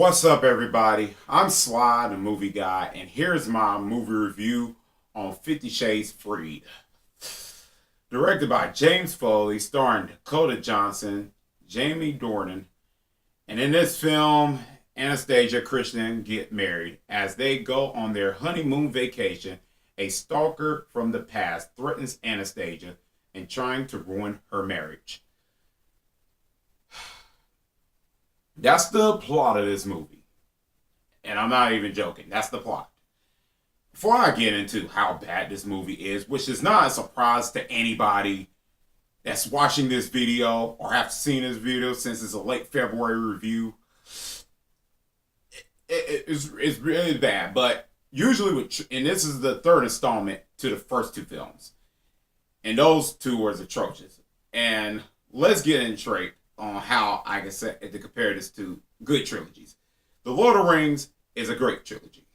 What's up, everybody? I'm Sly The Movie Guy, and here's my movie review on 50 Shades Freed. Directed by James Foley, starring Dakota Johnson, Jamie Dornan, and in this film, Anastasia and Christian get married. As they go on their honeymoon vacation, a stalker from the past threatens Anastasia and trying to ruin her marriage. That's the plot of this movie. And I'm not even joking. That's the plot. Before I get into how bad this movie is, which is not a surprise to anybody that's watching this video or have seen this video since it's a late February review, it's really bad. But usually, and this is the third installment to the first two films. And those two were atrocious. And let's get in straight on how I can say to compare this to good trilogies. The Lord of the Rings is a great trilogy.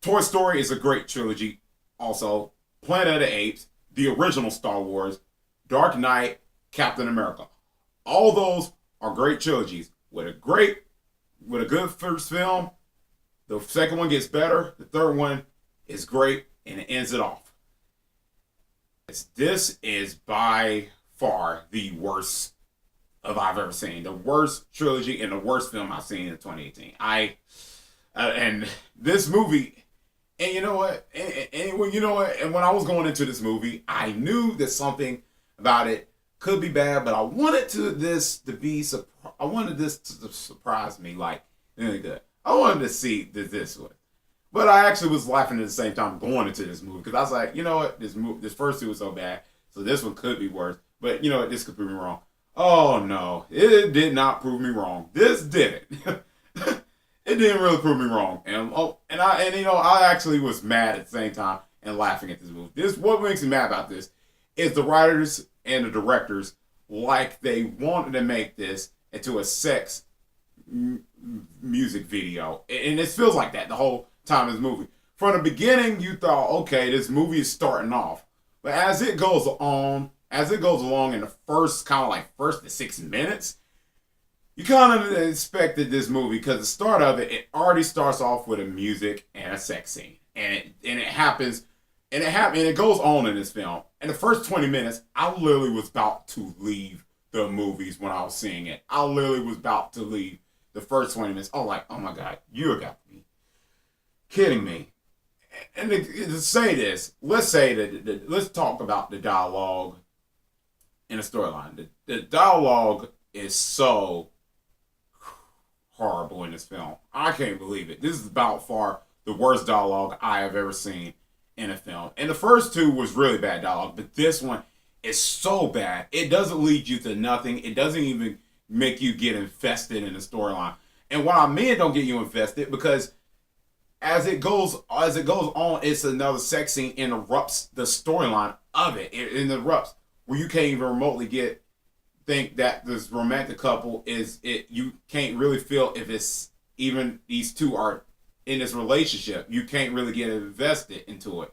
Toy Story is a great trilogy. Also, Planet of the Apes, the original Star Wars, Dark Knight, Captain America. All those are great trilogies. With a good first film, the second one gets better. The third one is great, and it ends it off. This is by far the worst I've ever seen. The worst trilogy and the worst film I've seen in 2018. And this movie, and you know what? And when I was going into this movie, I knew that something about it could be bad, but I wanted this to surprise me, like really good. I wanted to see this one. But I actually was laughing at the same time going into this movie because I was like, you know what? This first two was so bad, so this one could be worse. But you know what? This could prove me wrong. Oh no, it did not prove me wrong. This didn't. It didn't really prove me wrong. And I actually was mad at the same time and laughing at this movie. What makes me mad about this is the writers and the directors, like they wanted to make this into a sex music video, and it feels like that the whole time in this movie. From the beginning, you thought, okay, this movie is starting off, but as it goes along in the first to 6 minutes, you kind of expected this movie because the start of it already starts off with a music and a sex scene, and it goes on in this film. In the first 20 minutes, I literally was about to leave the movies when I was seeing it. I literally was about to leave the first 20 minutes. Oh, like, oh my God, you got me kidding me. And to say this, let's talk about the dialogue and the storyline. The dialogue is so horrible in this film. I can't believe it. This is about far the worst dialogue I have ever seen in a film. And the first two was really bad dialogue, but this one is so bad. It doesn't lead you to nothing. It doesn't even make you get invested in the storyline. And what I mean, don't get you invested, because as it goes on, it's another sex scene interrupts the storyline of it. It interrupts where you can't even remotely think that this romantic couple is it. You can't really feel if it's even these two are in this relationship. You can't really get invested into it,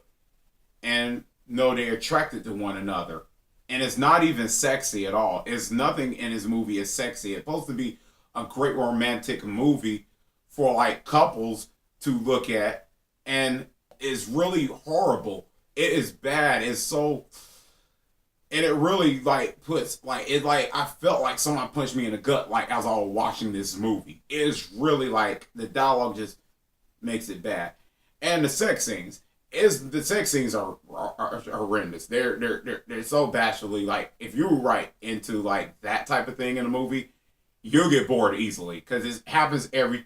and no, they're attracted to one another, and it's not even sexy at all. It's nothing in this movie is sexy. It's supposed to be a great romantic movie for like couples to look at, and it's really horrible. It is bad. It's so, and it really I felt like someone punched me in the gut like as I was watching this movie. It's really like the dialogue just makes it bad, and the sex scenes are horrendous. They're so bashfully, like if you're right into like that type of thing in a movie, you'll get bored easily because it happens every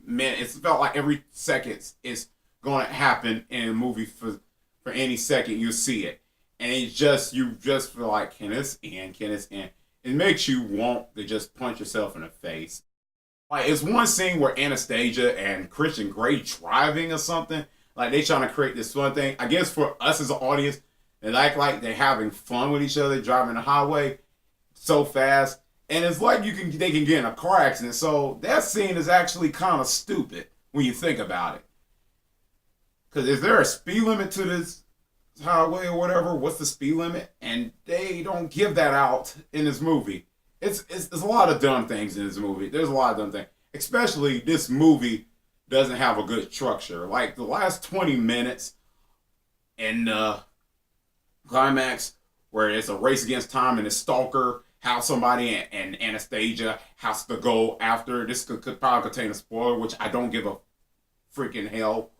minute. It's felt like every second is going to happen in a movie. For any second you see it, and you just feel like, can this end? It makes you want to just punch yourself in the face. Like, it's one scene where Anastasia and Christian Grey driving or something, like they trying to create this fun thing. I guess for us as an audience, they act like they're having fun with each other driving the highway so fast. And it's like they can get in a car accident. So that scene is actually kind of stupid when you think about it. Because is there a speed limit to this highway or whatever? What's the speed limit? And they don't give that out in this movie. It's a lot of dumb things in this movie. There's a lot of dumb things. Especially this movie doesn't have a good structure. Like the last 20 minutes in the climax where it's a race against time and the stalker, how somebody and Anastasia has to go after. This could probably contain a spoiler, which I don't give a freaking hell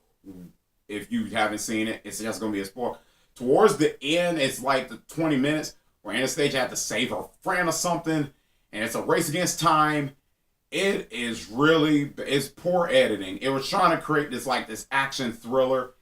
if you haven't seen it. It's just going to be a spoiler. Towards the end, it's like the 20 minutes where Anastasia had to save her friend or something, and it's a race against time. It's poor editing. It was trying to create this action thriller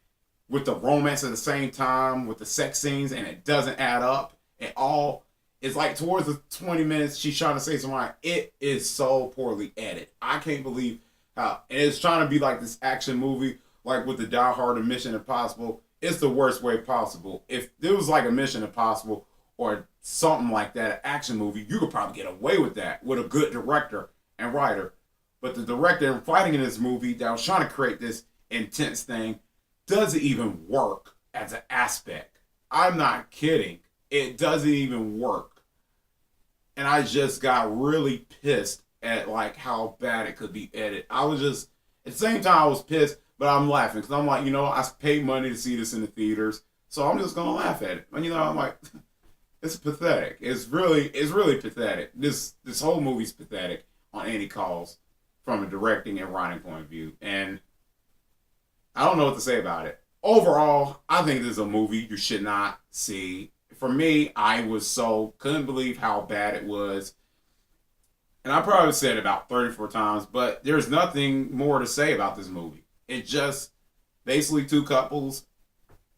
with the romance at the same time, with the sex scenes, and it doesn't add up at all. It's like towards the 20 minutes, she's trying to say something. It is so poorly edited. I can't believe how, and it's trying to be like this action movie, like with the Die Hard and Mission Impossible. It's the worst way possible. If there was like a Mission Impossible or something like that, an action movie, you could probably get away with that with a good director and writer. But the director and writing in this movie that was trying to create this intense thing doesn't even work as an aspect. I'm not kidding. It doesn't even work. And I just got really pissed at like how bad it could be edited. I was just at the same time I was pissed, but I'm laughing because I'm like, I paid money to see this in the theaters, so I'm just gonna laugh at it. And I'm like, it's pathetic. It's really pathetic. This whole movie's pathetic on any cause from a directing and writing point of view. And I don't know what to say about it. Overall, I think this is a movie you should not see. For me, I couldn't believe how bad it was. And I probably said it about 34 times, but there's nothing more to say about this movie. It's just basically two couples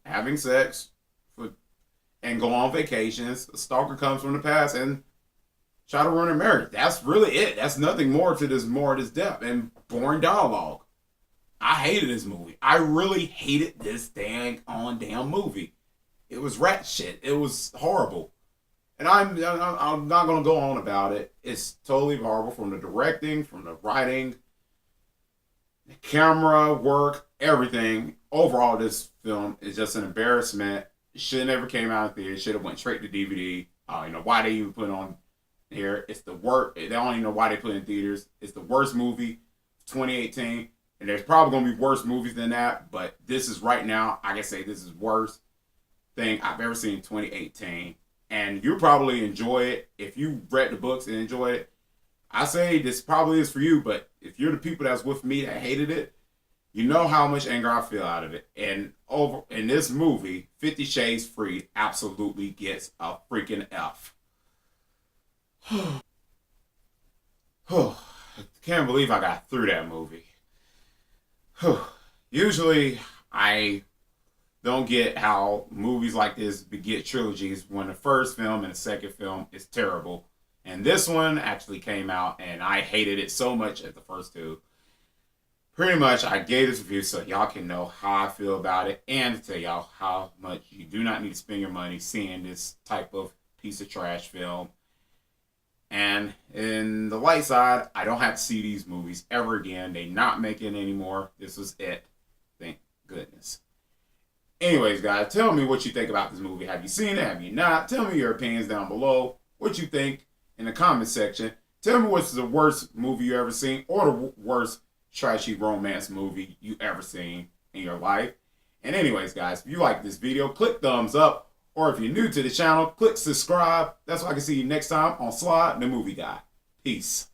having sex and go on vacations. A stalker comes from the past and try to ruin their marriage. That's really it. That's nothing more to this depth and boring dialogue. I hated this movie. I really hated this damn movie. It was rat shit. It was horrible. And I'm not going to go on about it. It's totally horrible from the directing, from the writing, the camera work, everything. Overall, this film is just an embarrassment. It should have never came out of theater. It should have went straight to DVD. Why they even put it on here. It's the worst. They don't even know why they put it in theaters. It's the worst movie of 2018. And there's probably going to be worse movies than that. But this is right now, I can say this is worst thing I've ever seen in 2018. And you probably enjoy it. If you read the books and enjoy it, I say this probably is for you. But if you're the people that's with me that hated it, you know how much anger I feel out of it. And over in this movie, 50 Shades Freed absolutely gets a freaking F. Can't believe I got through that movie. Usually, I don't get how movies like this get trilogies when the first film and the second film is terrible. And this one actually came out and I hated it so much at the first two. Pretty much I gave this review so y'all can know how I feel about it and to tell y'all how much you do not need to spend your money seeing this type of piece of trash film. And in the light side, I don't have to see these movies ever again. They not making anymore. This was it. Thank goodness. Anyways, guys, tell me what you think about this movie. Have you seen it? Have you not? Tell me your opinions down below. What you think in the comment section. Tell me what's the worst movie you ever seen or the worst trashy romance movie you ever seen in your life. And anyways, guys, if you like this video, click thumbs up. Or if you're new to the channel, click subscribe. That's why I can see you next time on Sly The Movie Guy. Peace.